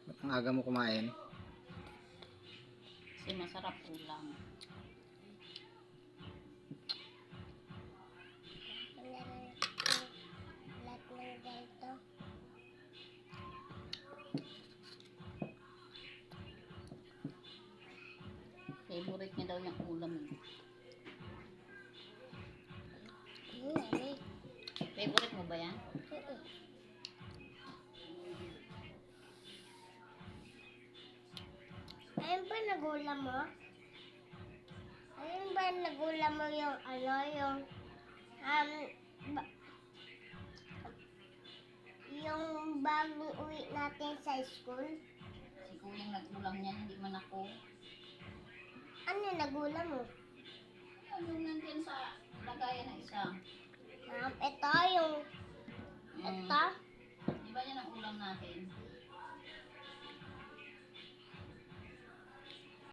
Ba't ang aga mo kumain? Kasi masarap ulam. Lahat ng ganito. Favorite niya daw yung ulam. Favorite mo ba yan? Ayun ba nagulam mo? Ayun ba nagulam mo yung yung bago uwi natin sa school? Si Kuyang nag-ulam niyan, hindi man ako. Ano nagulam mo? Ano nandiyan sa lagayan ng isa? Ito yung ito. Di ba yan ang ulam natin?